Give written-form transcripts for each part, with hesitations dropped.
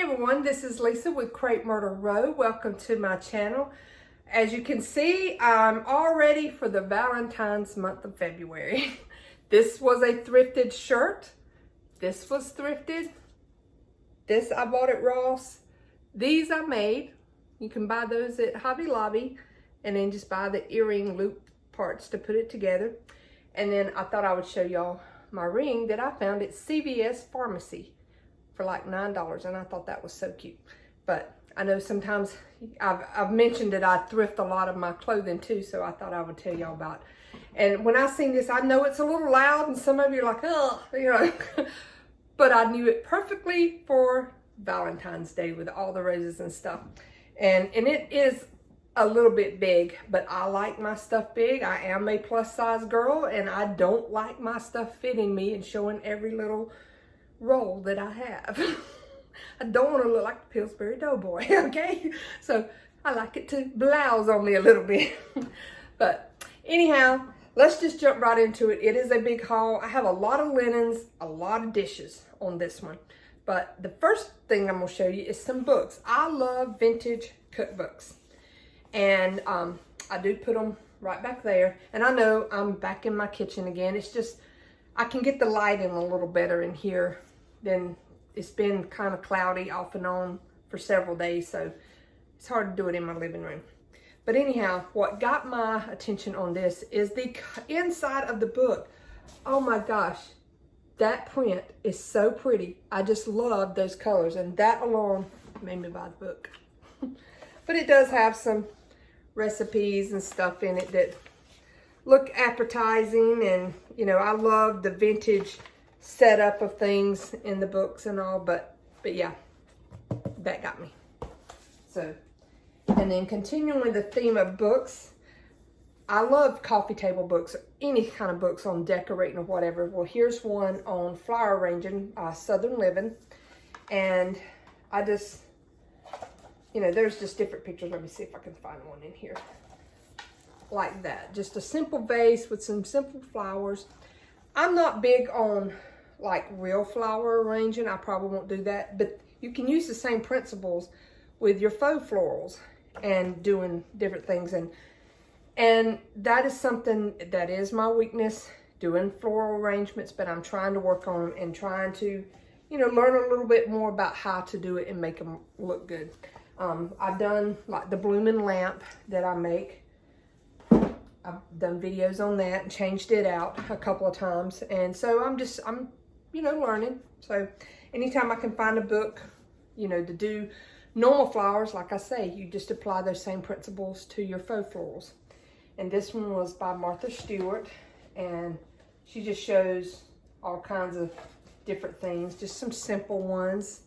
everyone, this is Lisa with Crepe Myrtle Row. Welcome to my channel. As you can see, I'm all ready for the Valentine's month of February. This was a thrifted shirt. This was thrifted. This I bought at Ross. These I made. You can buy those at Hobby Lobby and then just buy the earring loop parts to put it together. And then I thought I would show y'all my ring that I found at CVS Pharmacy for like $9, and I thought that was so cute. But I know sometimes I've mentioned that I thrift a lot of my clothing too, so I thought I would tell y'all about it. And when I seen this, I know it's a little loud and some of you are like, oh, you know, but I knew it perfectly for Valentine's Day with all the roses and stuff. And it is a little bit big, but I like my stuff big. I am a plus size girl and I don't like my stuff fitting me and showing every little roll that I have. I don't want to look like the Pillsbury Doughboy, okay? So I like it to blouse on me a little bit. But anyhow, let's just jump right into it. It is a big haul. I have a lot of linens, a lot of dishes on this one. But the first thing I'm going to show you is some books. I love vintage cookbooks. And I do put them right back there. And I know I'm back in my kitchen again. It's just, I can get the light in a little better in here than it's been kind of cloudy off and on for several days. So it's hard to do it in my living room. But anyhow, what got my attention on this is the inside of the book. Oh my gosh, that print is so pretty. I just love those colors, and that alone made me buy the book. But it does have some recipes and stuff in it that look appetizing, and you know, I love the vintage setup of things in the books and all, but yeah, that got me. So, and then continuing the theme of books, I love coffee table books, any kind of books on decorating or whatever. Well, here's one on flower arranging, Southern Living, and I just, you know, there's just different pictures. Let me see if I can find one in here. Like that. Just a simple vase with some simple flowers. I'm not big on like real flower arranging. I probably won't do that. But you can use the same principles with your faux florals and doing different things. And that is something that is my weakness, doing floral arrangements. But I'm trying to work on them and trying to, you know, learn a little bit more about how to do it and make them look good. I've done like the blooming lamp that I make. I've done videos on that and changed it out a couple of times. And so I'm, you know, learning. So anytime I can find a book, you know, to do normal flowers, like I say, you just apply those same principles to your faux florals. And this one was by Martha Stewart. And she just shows all kinds of different things, just some simple ones.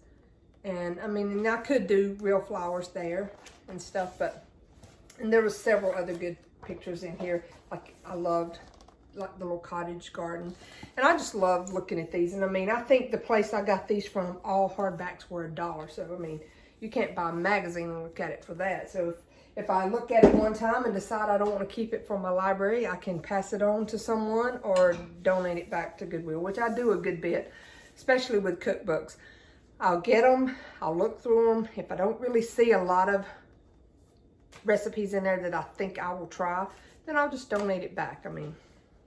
And I mean, and I could do real flowers there and stuff, but, and there was several other good pictures in here. Like I loved like the little cottage garden, and I just love looking at these. And I mean, I think the place I got these from, all hardbacks were $1. So I mean, you can't buy a magazine and look at it for that. So if I look at it one time and decide I don't want to keep it for my library, I can pass it on to someone or donate it back to Goodwill, which I do a good bit, especially with cookbooks. I'll get them, I'll look through them. If I don't really see a lot of recipes in there that I think I will try, then I'll just donate it back. I mean,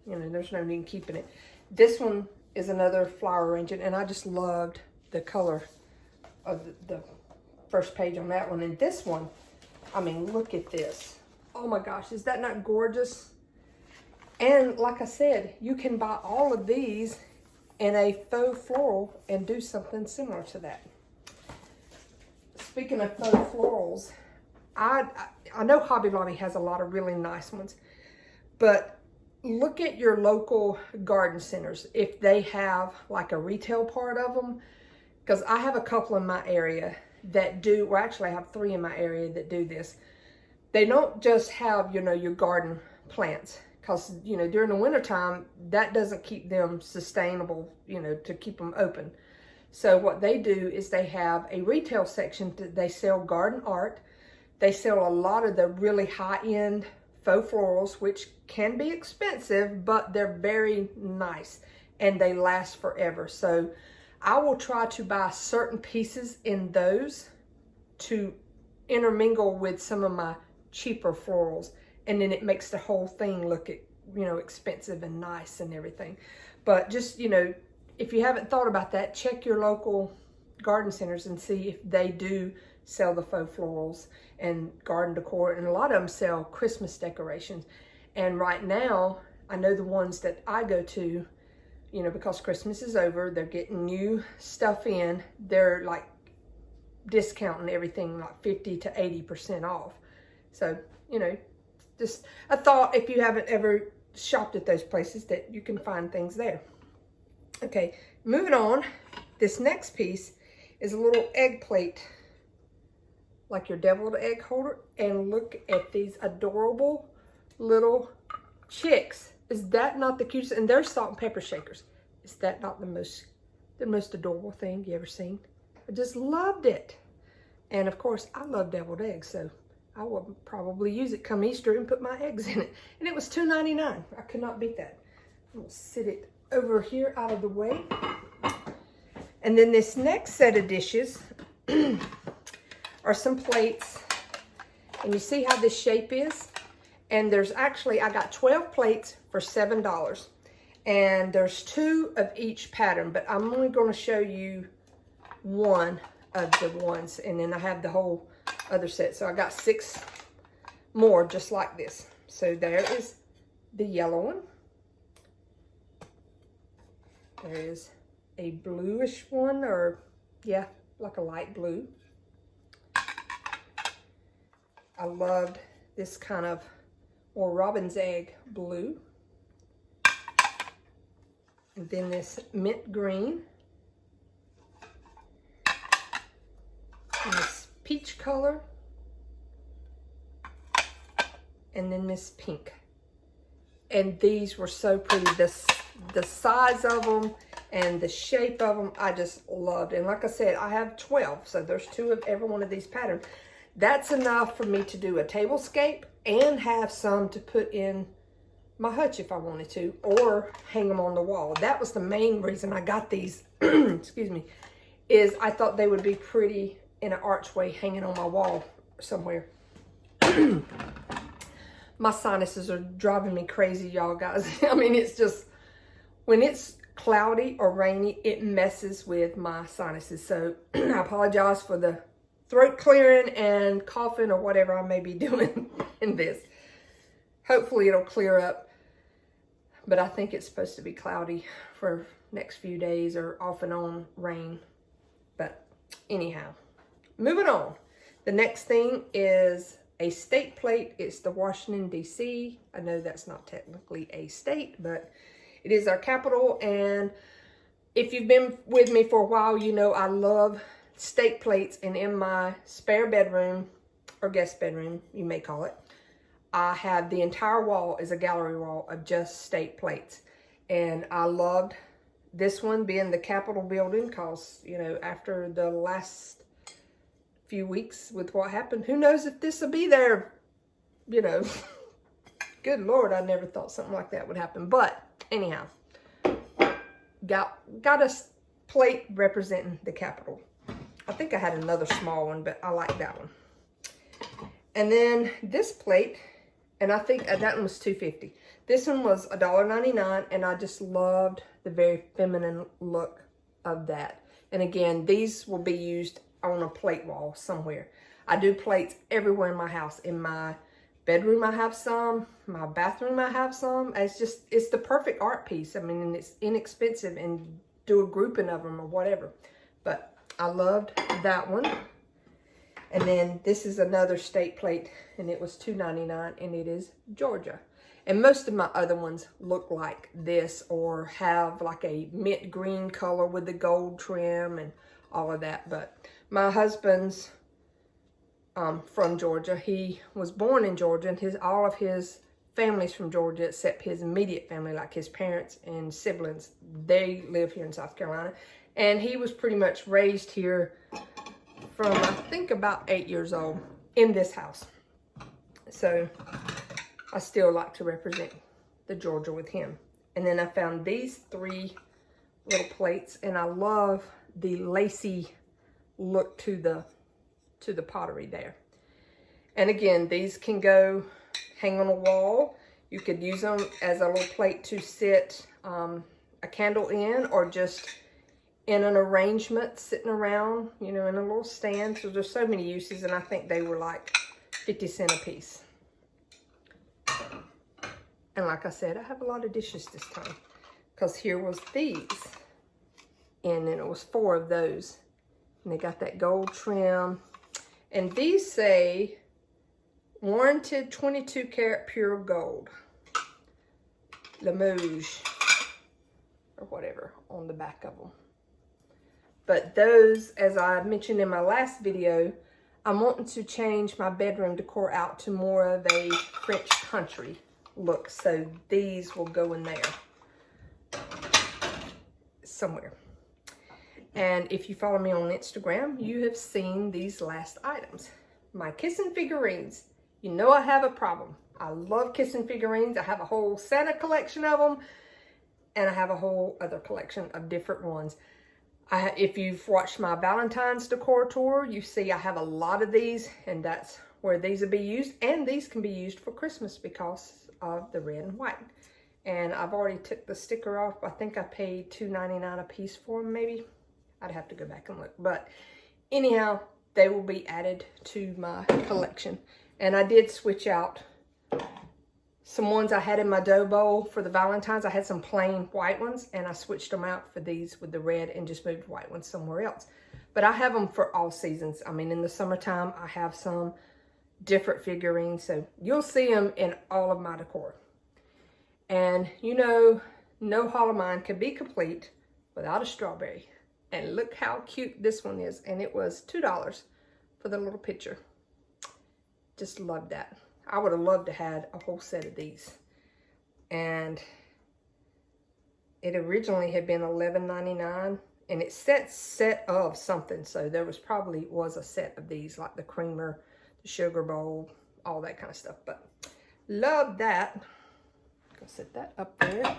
you know, there's no need in keeping it. This one is another flower arrangement, and I just loved the color of the first page on that one. And this one, I mean, look at this. Oh my gosh, is that not gorgeous? And like I said, you can buy all of these in a faux floral and do something similar to that. Speaking of faux florals, I know Hobby Lobby has a lot of really nice ones, but look at your local garden centers if they have like a retail part of them, because I have a couple in my area that do, well actually I have 3 in my area that do this. They don't just have, you know, your garden plants, because, you know, during the wintertime, that doesn't keep them sustainable, you know, to keep them open. So what they do is they have a retail section that they sell garden art. They sell a lot of the really high-end faux florals, which can be expensive, but they're very nice and they last forever. So I will try to buy certain pieces in those to intermingle with some of my cheaper florals, and then it makes the whole thing look, you know, expensive and nice and everything. But just, you know, if you haven't thought about that, check your local garden centers and see if they do sell the faux florals and garden decor, and a lot of them sell Christmas decorations. And right now, I know the ones that I go to, you know, because Christmas is over, they're getting new stuff in. They're like discounting everything like 50 to 80% off. So, you know, just a thought if you haven't ever shopped at those places, that you can find things there. Okay, moving on. This next piece is a little egg plate, like your deviled egg holder. And look at these adorable little chicks. Is that not the cutest? And they're salt and pepper shakers. Is that not the most adorable thing you ever seen? I just loved it. And of course, I love deviled eggs, so I will probably use it come Easter and put my eggs in it. And it was $2.99. I could not beat that. I'm gonna sit it over here out of the way. And then this next set of dishes are some plates. And you see how this shape is? And there's actually, I got 12 plates for $7. And there's 2 of each pattern, but I'm only going to show you one of the ones, and then I have the whole other set. So I got 6 more just like this. So there is the yellow one. There is a bluish one, or yeah, like a light blue. I loved this kind of more robin's egg blue. And then this mint green. And this peach color. And then this pink. And these were so pretty. The size of them and the shape of them, I just loved. And like I said, I have 12. So there's 2 of every one of these patterns. That's enough for me to do a tablescape and have some to put in my hutch if I wanted to, or hang them on the wall. That was the main reason I got these, excuse me, is I thought they would be pretty in an archway hanging on my wall somewhere. My sinuses are driving me crazy, y'all guys. I mean, it's just, when it's cloudy or rainy, it messes with my sinuses. So I apologize for the throat clearing and coughing or whatever I may be doing in this. Hopefully it'll clear up. But I think it's supposed to be cloudy for next few days, or off and on rain. But anyhow, moving on. The next thing is a state plate. It's the Washington, D.C. I know that's not technically a state, but it is our capital. And if you've been with me for a while, you know I love state plates. And in my spare bedroom, or guest bedroom, you may call it, I have the entire wall is a gallery wall of just state plates. And I loved this one being the Capitol building, because, you know, after the last few weeks with what happened, who knows if this will be there, you know. Good Lord, I never thought something like that would happen. But anyhow, got a plate representing the Capitol. I think I had another small one, but I like that one. And then this plate, and I think that one was $2.50. This one was $1.99, and I just loved the very feminine look of that. And again, these will be used on a plate wall somewhere. I do plates everywhere in my house. In my bedroom, I have some. My bathroom, I have some. It's the perfect art piece. I mean, and it's inexpensive, and do a grouping of them or whatever. But I loved that one. And then this is another state plate, and it was $2.99, and it is Georgia. And most of my other ones look like this, or have like a mint green color with the gold trim and all of that. But my husband's from Georgia. He was born in Georgia, and all of his family's from Georgia, except his immediate family, like his parents and siblings. They live here in South Carolina. And he was pretty much raised here from, I think, about 8 years old in this house. So I still like to represent the Georgia with him. And then I found these 3 little plates, and I love the lacy look to the pottery there. And again, these can go hang on a wall. You could use them as a little plate to sit a candle in, or just in an arrangement sitting around, you know, in a little stand. So there's so many uses, and I think they were like 50 cents a piece. And like I said, I have a lot of dishes this time, because here was these, and then it was 4 of those, and they got that gold trim. And these say warranted 22 karat pure gold, Limoges or whatever on the back of them. But those, as I mentioned in my last video, I'm wanting to change my bedroom decor out to more of a French country look. So these will go in there somewhere. And if you follow me on Instagram, you have seen these last items. My kissing figurines. You know I have a problem. I love kissing figurines. I have a whole Santa collection of them, and I have a whole other collection of different ones. If you've watched my Valentine's decor tour, you see I have a lot of these, and that's where these will be used. And these can be used for Christmas because of the red and white. And I've already took the sticker off. I think I paid $2.99 a piece for them, maybe. I'd have to go back and look. But anyhow, they will be added to my collection. And I did switch out some ones I had in my dough bowl for the Valentine's. I had some plain white ones, and I switched them out for these with the red and just moved white ones somewhere else. But I have them for all seasons. I mean, in the summertime, I have some different figurines. So you'll see them in all of my decor. And you know, no haul of mine could be complete without a strawberry. And look how cute this one is. And it was $2 for the little picture. Just love that. I would have loved to have a whole set of these. And it originally had been $11.99, and it said set of something. So there was probably a set of these, like the creamer, the sugar bowl, all that kind of stuff. But love that. Go set that up there.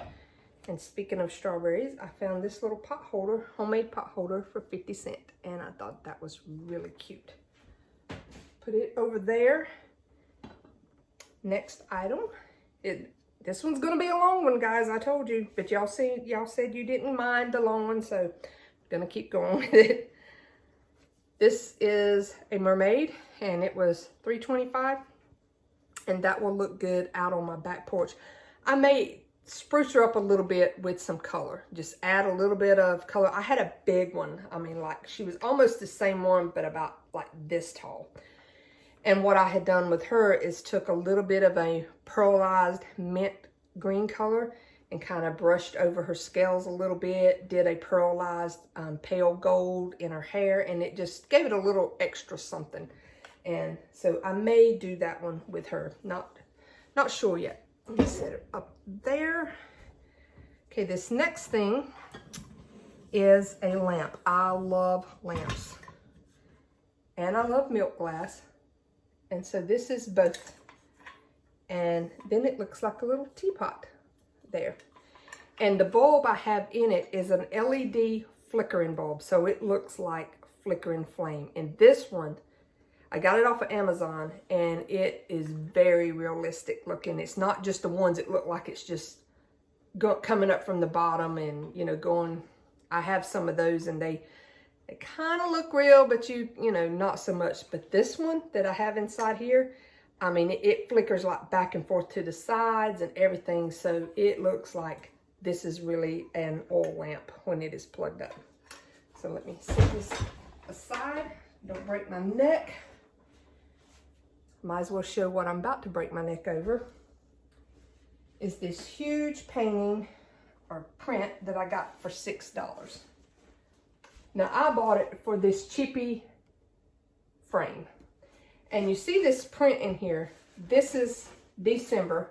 And speaking of strawberries, I found this little pot holder, homemade pot holder for 50 cents. And I thought that was really cute. Put it over there. Next item. This one's gonna be a long one, guys, I told you. But y'all said you didn't mind the long one, so I'm gonna keep going with it. This is a mermaid, and it was $3.25. And that will look good out on my back porch. I may spruce her up a little bit with some color. Just add a little bit of color. I had a big one. I mean, like, she was almost the same one, but about like this tall. And what I had done with her is took a little bit of a pearlized mint green color and kind of brushed over her scales a little bit, did a pearlized pale gold in her hair, and it just gave it a little extra something. And so I may do that one with her. Not sure yet. Let me set it up there. Okay, this next thing is a lamp. I love lamps. And I love milk glass. And so this is both. And then it looks like a little teapot there. And the bulb I have in it is an LED flickering bulb. So it looks like flickering flame. And this one, I got it off of Amazon, and it is very realistic looking. It's not just the ones that look like it's just coming up from the bottom and, you know, going. I have some of those, and they kind of look real, but you know, not so much. But this one that I have inside here, I mean, it flickers like back and forth to the sides and everything. So it looks like this is really an oil lamp when it is plugged up. So let me set this aside. Don't break my neck. Might as well show what I'm about to break my neck over. Is this huge painting or print that I got for $6. Now, I bought it for this chippy frame. And you see this print in here. This is December.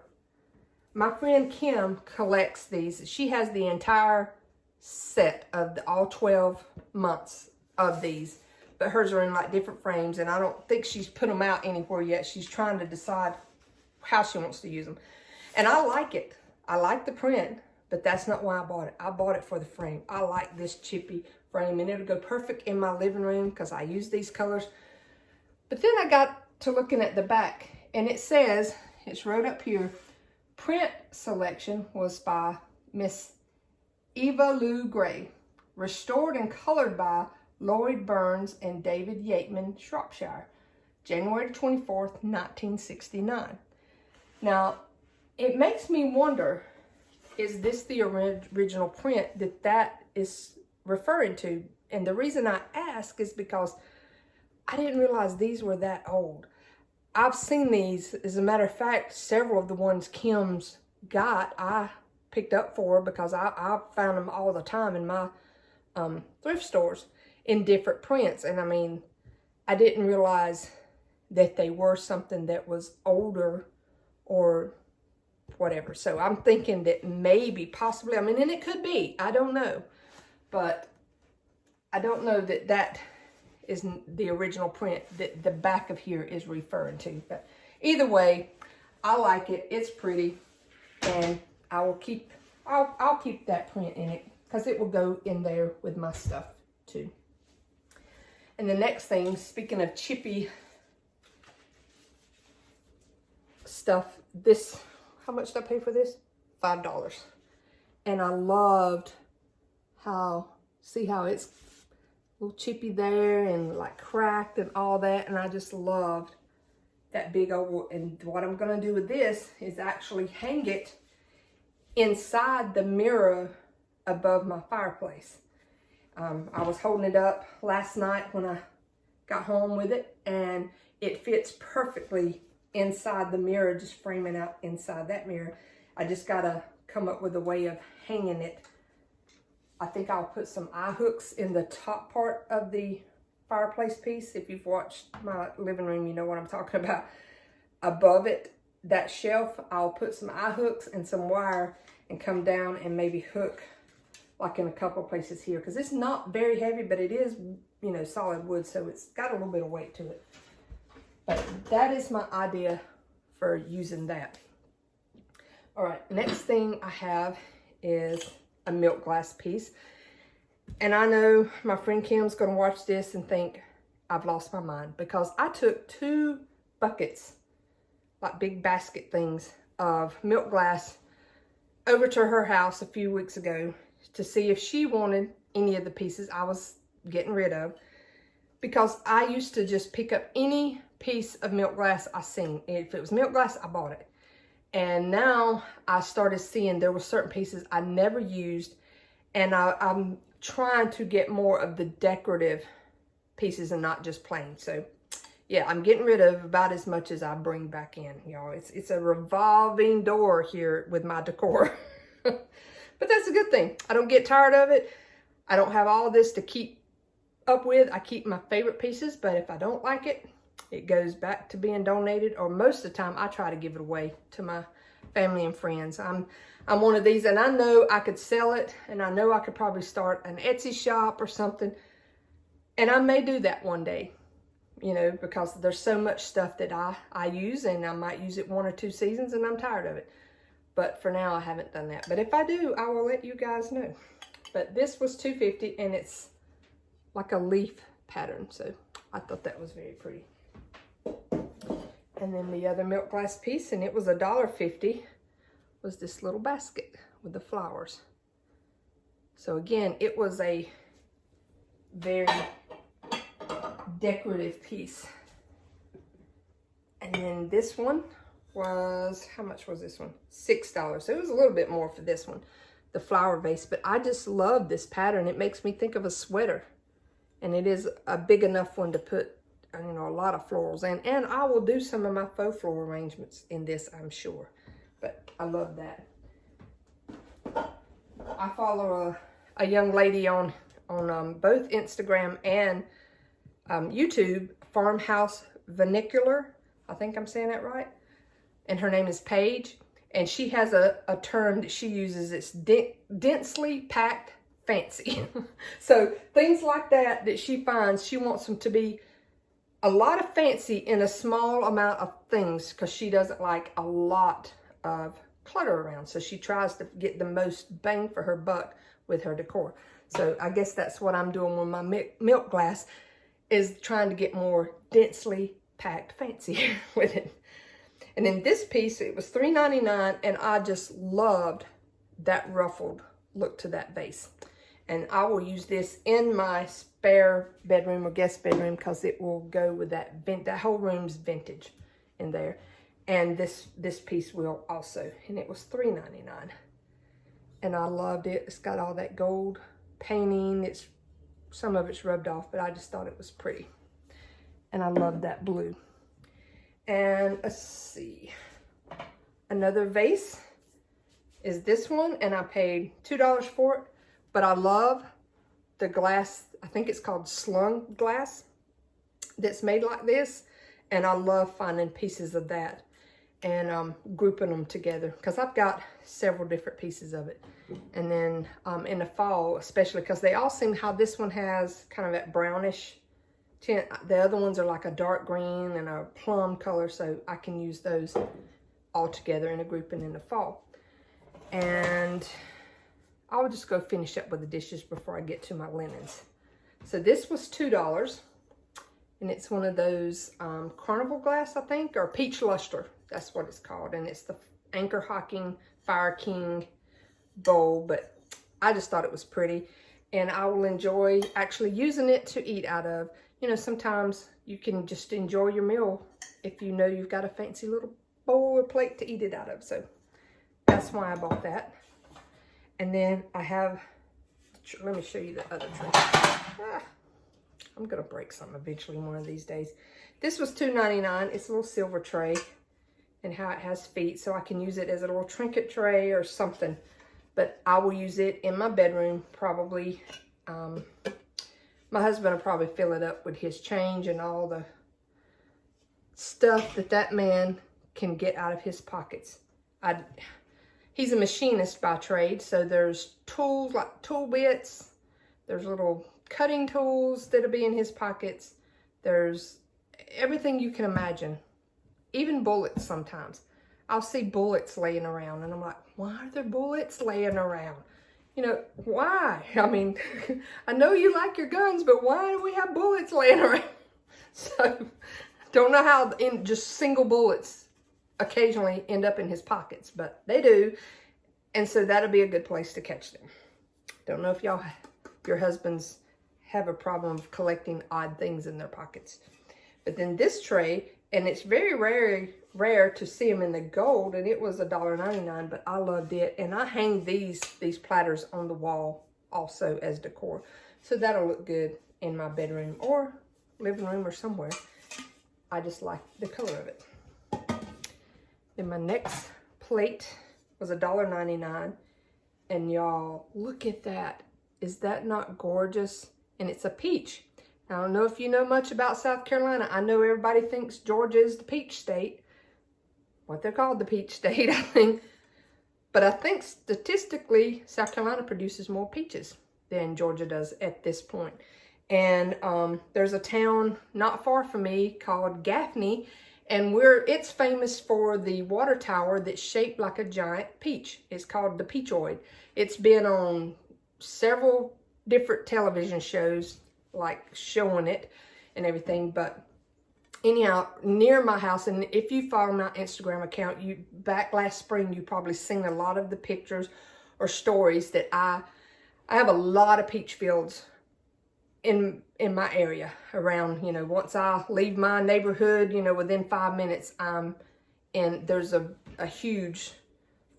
My friend Kim collects these. She has the entire set of all 12 months of these. But hers are in like different frames. And I don't think she's put them out anywhere yet. She's trying to decide how she wants to use them. And I like it. I like the print. but that's not why I bought it. I bought it for the frame. I like this chippy frame, and it'll go perfect in my living room because I use these colors. But then I got to looking at the back, and it says, it's wrote up here, print selection was by Miss Eva Lou Gray, restored and colored by Lloyd Burns and David Yateman, Shropshire, January 24th, 1969. Now, it makes me wonder, is this the original print that is referring to? And the reason I ask is because I didn't realize these were that old. I've seen these. As a matter of fact, several of the ones Kim's got, I picked up for her because I found them all the time in my thrift stores in different prints. And I mean, I didn't realize that they were something that was older or whatever. So I'm thinking that maybe, possibly, I mean, and it could be, I don't know. But I don't know that that is the original print that the back of here is referring to. But either way, I like it. It's pretty. And I will keep, I'll keep that print in it because it will go in there with my stuff too. And the next thing, speaking of chippy stuff, this, how much did I pay for this? $5. And I loved how, see how it's a little chippy there and like cracked and all that. And I just loved that big oval. And what I'm going to do with this is actually hang it inside the mirror above my fireplace. I was holding it up last night when I got home with it, and it fits perfectly inside the mirror, just framing out inside that mirror. I just gotta come up with a way of hanging it. I think I'll put some eye hooks in the top part of the fireplace piece. If you've watched my living room, you know what I'm talking about. Above it, that shelf, I'll put some eye hooks and some wire and come down and maybe hook like in a couple places here, because it's not very heavy, but it is, you know, solid wood, so it's got a little bit of weight to it. But that is my idea for using that. All right, next thing I have is a milk glass piece. And I know my friend Kim's gonna watch this and think I've lost my mind, because I took 2 buckets, like big basket things, of milk glass over to her house a few weeks ago to see if she wanted any of the pieces I was getting rid of, because I used to just pick up any piece of milk glass I seen. If it was milk glass, I bought it. And now I started seeing there were certain pieces I never used, and I'm trying to get more of the decorative pieces and not just plain. So yeah, I'm getting rid of about as much as I bring back in, y'all. It's a revolving door here with my decor. But that's a good thing. I don't get tired of it. I don't have all this to keep up with. I keep my favorite pieces, but if I don't like it, it goes back to being donated, or most of the time I try to give it away to my family and friends. I'm one of these, and I know I could sell it, and I know I could probably start an Etsy shop or something, and I may do that one day, you know, because there's so much stuff that I use, and I might use it 1 or 2 seasons and I'm tired of it. But for now, I haven't done that. But if I do, I will let you guys know. But this was $2.50, and it's like a leaf pattern, so I thought that was very pretty. And then the other milk glass piece, and it was $1.50, was this little basket with the flowers. So again, it was a very decorative piece. And then this one was, how much was this one? $6. So it was a little bit more for this one, the flower vase. But I just love this pattern. It makes me think of a sweater. And it is a big enough one to put, you know, a lot of florals in. And I will do some of my faux floral arrangements in this, I'm sure. But I love that. I follow a young lady on both Instagram and YouTube, Farmhouse Vernacular. I think I'm saying that right. And her name is Paige. And she has a term that she uses. It's densely packed fancy. So things like that she finds, she wants them to be a lot of fancy in a small amount of things, because she doesn't like a lot of clutter around. So she tries to get the most bang for her buck with her decor. So I guess that's what I'm doing with my milk glass, is trying to get more densely packed fancy with it. And then this piece, it was $3.99, and I just loved that ruffled look to that vase. And I will use this in my spare bedroom or guest bedroom because it will go with that whole room's vintage in there. And this piece will also, and it was $3.99. And I loved it. It's got all that gold painting. Some of it's rubbed off, but I just thought it was pretty. And I love that blue. And let's see, another vase is this one, and I paid $2 for it, but I love the glass. I think it's called slung glass that's made like this, and I love finding pieces of that and grouping them together because I've got several different pieces of it. And then in the fall, especially because they all seem how this one has kind of that brownish tint. The other ones are like a dark green and a plum color, so I can use those all together in a grouping in the fall. And I'll just go finish up with the dishes before I get to my linens. So this was $2, and it's one of those carnival glass, I think, or peach luster. That's what it's called, and it's the Anchor Hocking Fire King bowl, but I just thought it was pretty, and I will enjoy actually using it to eat out of. You know, sometimes you can just enjoy your meal if you know you've got a fancy little bowl or plate to eat it out of. So that's why I bought that. And then I have, let me show you the other tray. I'm gonna break something eventually one of these days. This was $2.99. It's a little silver tray, and how it has feet, so I can use it as a little trinket tray or something. But I will use it in my bedroom probably. My husband will probably fill it up with his change and all the stuff that man can get out of his pockets. He's a machinist by trade, so there's tools like tool bits, there's little cutting tools that'll be in his pockets, there's everything you can imagine, even bullets sometimes. I'll see bullets laying around, and I'm like, why are there bullets laying around? You know, why? I mean, I know you like your guns, but why do we have bullets laying around? So, don't know how just single bullets occasionally end up in his pockets, but they do. And so that'll be a good place to catch them. Don't know if your husbands have a problem of collecting odd things in their pockets. But then this tray, and it's very rare to see them in the gold, and it was $1.99, but I loved it. And I hang these platters on the wall also as decor. So that'll look good in my bedroom or living room or somewhere. I just like the color of it. Then my next plate was $1.99. And y'all, look at that. Is that not gorgeous? And it's a peach. I don't know if you know much about South Carolina. I know everybody thinks Georgia is the peach state. What they're called, the peach state, I think. But I think statistically, South Carolina produces more peaches than Georgia does at this point. And there's a town not far from me called Gaffney, and it's famous for the water tower that's shaped like a giant peach. It's called the Peachoid. It's been on several different television shows, like showing it and everything. But anyhow, near my house, and if you follow my Instagram account, back last spring, you probably seen a lot of the pictures or stories that I have a lot of peach fields in my area around. You know, once I leave my neighborhood, you know, within 5 minutes, and there's a huge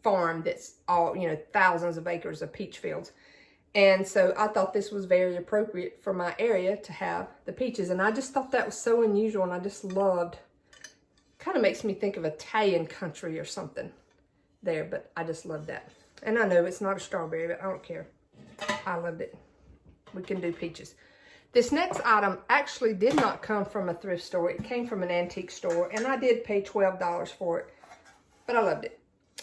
farm that's all, you know, thousands of acres of peach fields. And so I thought this was very appropriate for my area to have the peaches. And I just thought that was so unusual, and I just loved, kind of makes me think of Italian country or something there, but I just love that. And I know it's not a strawberry, but I don't care. I loved it. We can do peaches. This next item actually did not come from a thrift store. It came from an antique store, and I did pay $12 for it, but I loved it.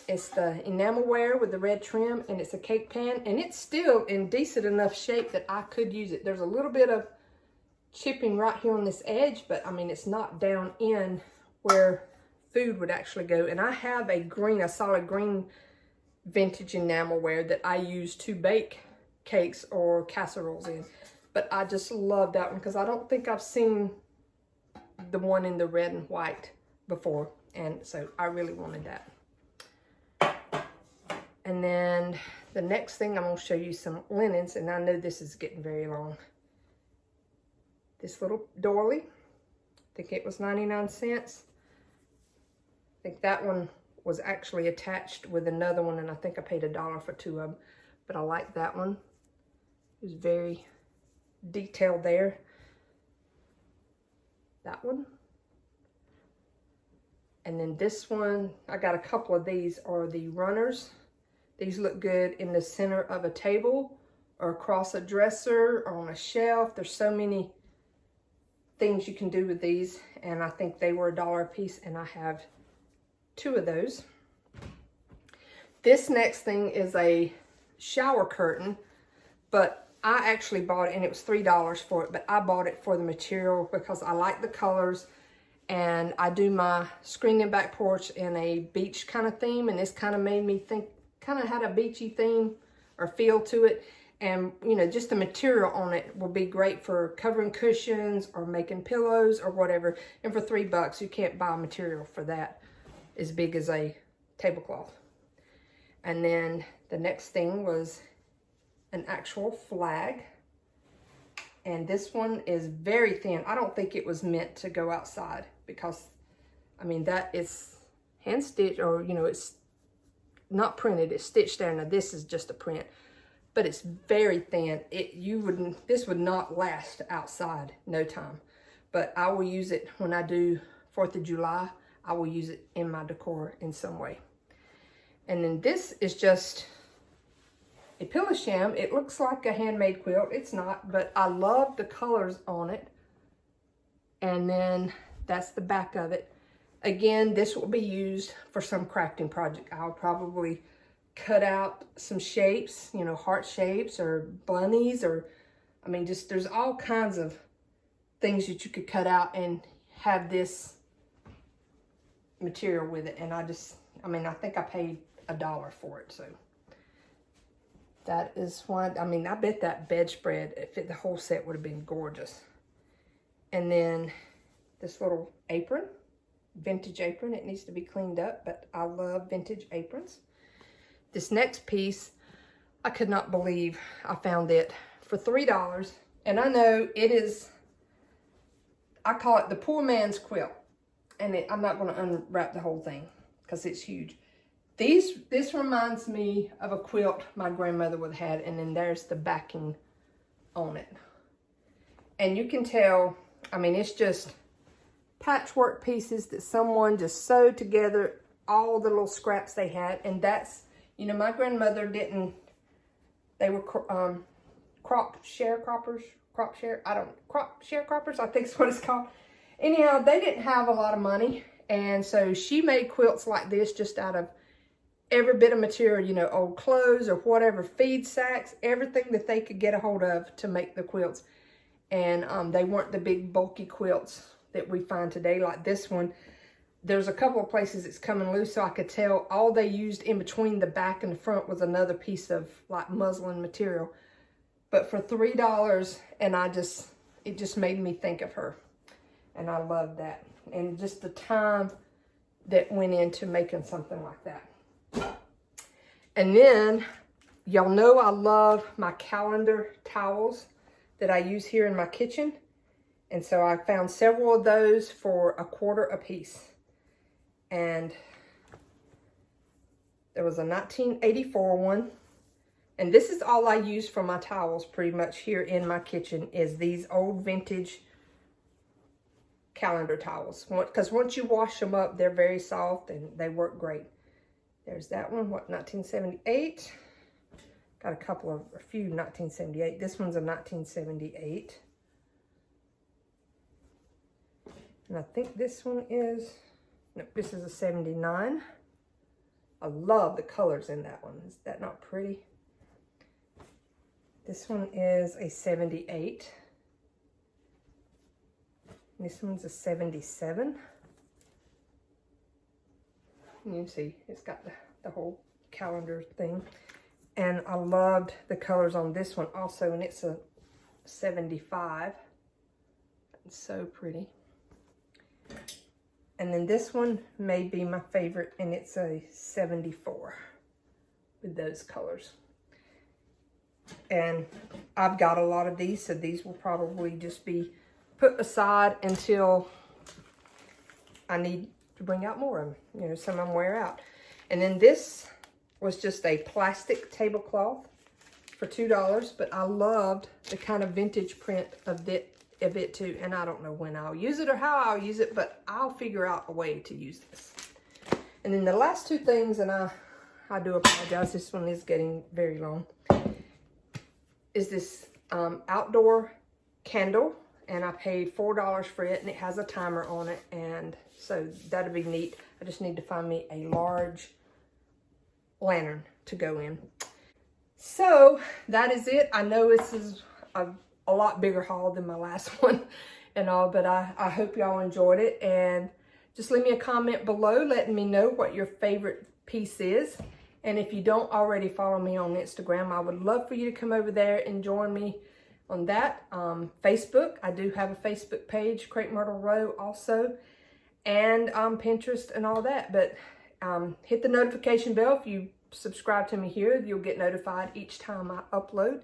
It's the enamelware with the red trim, and it's a cake pan, and it's still in decent enough shape that I could use it. There's a little bit of chipping right here on this edge, but I mean, it's not down in where food would actually go. And I have a solid green vintage enamelware that I use to bake cakes or casseroles in. But I just love that one because I don't think I've seen the one in the red and white before. And so I really wanted that. And then the next thing, I'm going to show you some linens. And I know this is getting very long. This little doily. I think it was 99 cents. I think that one was actually attached with another one, and I think I paid $1 for 2 of them. But I like that one. It was very detailed there. That one. And then this one, I got a couple of these are the runners. These look good in the center of a table or across a dresser or on a shelf. There's so many things you can do with these, and I think they were $1 a piece, and I have 2 of those. This next thing is a shower curtain, but I actually bought it, and it was $3 for it, but I bought it for the material because I like the colors, and I do my screen and back porch in a beach kind of theme, and this kind of made me think, kind of had a beachy theme or feel to it. And, you know, just the material on it will be great for covering cushions or making pillows or whatever. And for $3, you can't buy material for that as big as a tablecloth. And then the next thing was an actual flag. And this one is very thin. I don't think it was meant to go outside because, I mean, that is hand stitched, or, you know, it's not printed, it's stitched there. Now this is just a print. But it's very thin. This would not last outside, no time. But I will use it when I do 4th of July. I will use it in my decor in some way. And then this is just a pillow sham. It looks like a handmade quilt. It's not, but I love the colors on it. And then that's the back of it. Again, this will be used for some crafting project. I'll probably cut out some shapes, you know, heart shapes or bunnies, or, I mean, just there's all kinds of things that you could cut out and have this material with it. And I mean, I think I paid $1 for it. So that is one. I mean, I bet that bedspread, if the whole set would have been gorgeous. And then this little apron, vintage apron. It needs to be cleaned up, but I love vintage aprons. This next piece, I could not believe I found it for $3. And I know it is, I call it the poor man's quilt. And I'm not going to unwrap the whole thing because it's huge. This reminds me of a quilt my grandmother would have had, and then there's the backing on it. And you can tell, I mean, it's just patchwork pieces that someone just sewed together, all the little scraps they had. And that's, you know, my grandmother didn't, they were crop sharecroppers, I think is what it's called. Anyhow, they didn't have a lot of money. And so she made quilts like this just out of every bit of material, you know, old clothes or whatever, feed sacks, everything that they could get a hold of to make the quilts. And they weren't the big bulky quilts that we find today like this one. There's a couple of places it's coming loose, so I could tell all they used in between the back and the front was another piece of like muslin material. But for $3, and it just made me think of her. And I love that. And just the time that went into making something like that. And then, y'all know I love my calendar towels that I use here in my kitchen. And so I found several of those for $1 a piece. And there was a 1984 one. And this is all I use for my towels pretty much here in my kitchen, is these old vintage calendar towels. Because once you wash them up, they're very soft and they work great. There's that one, what, 1978. Got a few 1978. This one's a 1978. And I think this one is, no, this is a 79. I love the colors in that one. Is that not pretty? This one is a 78. This one's a 77. You can see it's got the whole calendar thing. And I loved the colors on this one also, and it's a 75. It's so pretty. And then this one may be my favorite, and it's a 74 with those colors. And I've got a lot of these, so these will probably just be put aside until I need to bring out more of them. You know, some of them wear out. And then this was just a plastic tablecloth for $2, but I loved the kind of vintage print of it too. And I don't know when I'll use it or how I'll use it, but I'll figure out a way to use this. And then the last two things, and I do apologize, this one is getting very long, is this outdoor candle. And I paid $4 for it, and it has a timer on it, and so that'll be neat. I just need to find me a large lantern to go in. So that is it. I know this is a lot bigger haul than my last one and all, but I hope y'all enjoyed it. And just leave me a comment below letting me know what your favorite piece is. And if you don't already follow me on Instagram, I would love for you to come over there and join me on that. Facebook, I do have a Facebook page, Crepe Myrtle Row also, and Pinterest and all that. But hit the notification bell. If you subscribe to me here, you'll get notified each time I upload.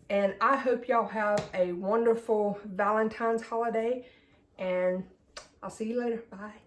And I hope y'all have a wonderful Valentine's holiday, and I'll see you later. Bye.